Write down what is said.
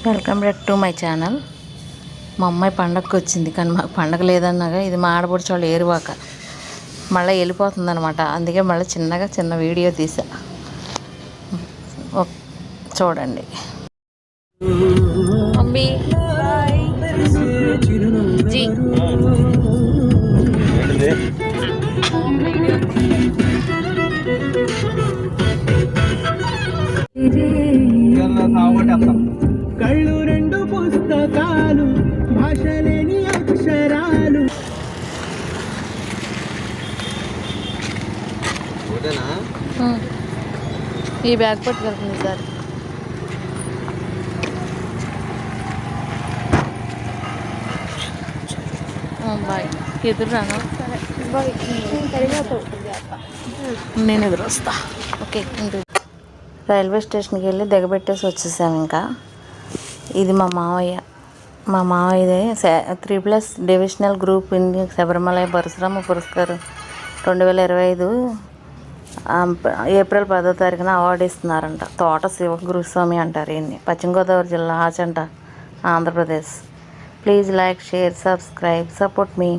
Welcome back to my channel. మా అమ్మాయి పండగకి వచ్చింది, కానీ మాకు పండగ లేదన్నాగా ఇది మా ఆడపడుచు వాళ్ళు ఏరువాక మళ్ళీ వెళ్ళిపోతుంది అనమాట. అందుకే మళ్ళీ చిన్న వీడియో తీసా, చూడండి. మమ్మీ జీ కళ్ళు రెండు పుస్తకాలు భాషలేని అక్షరాలు. ఈ బ్యాగ్ పట్టుకెళ్తుంది సార్. బాయ్. ఎదురు రాను, నేను ఎదురు వస్తా. ఓకే. రైల్వే స్టేషన్కి వెళ్ళి దిగబెట్టేసి వచ్చేసాము. ఇంకా ఇది మా మావయ్యదే 3+ divisional group in Sabarimala Parashurama పురస్కారం 2025 ఏప్రిల్ 10వ తారీఖున అవార్డు ఇస్తున్నారంట. తోట శివ గురుస్వామి అంటారు ఈయన్ని. పశ్చిమ గోదావరి జిల్లా Achanta, Andhra Pradesh. Please like, share, subscribe, support me.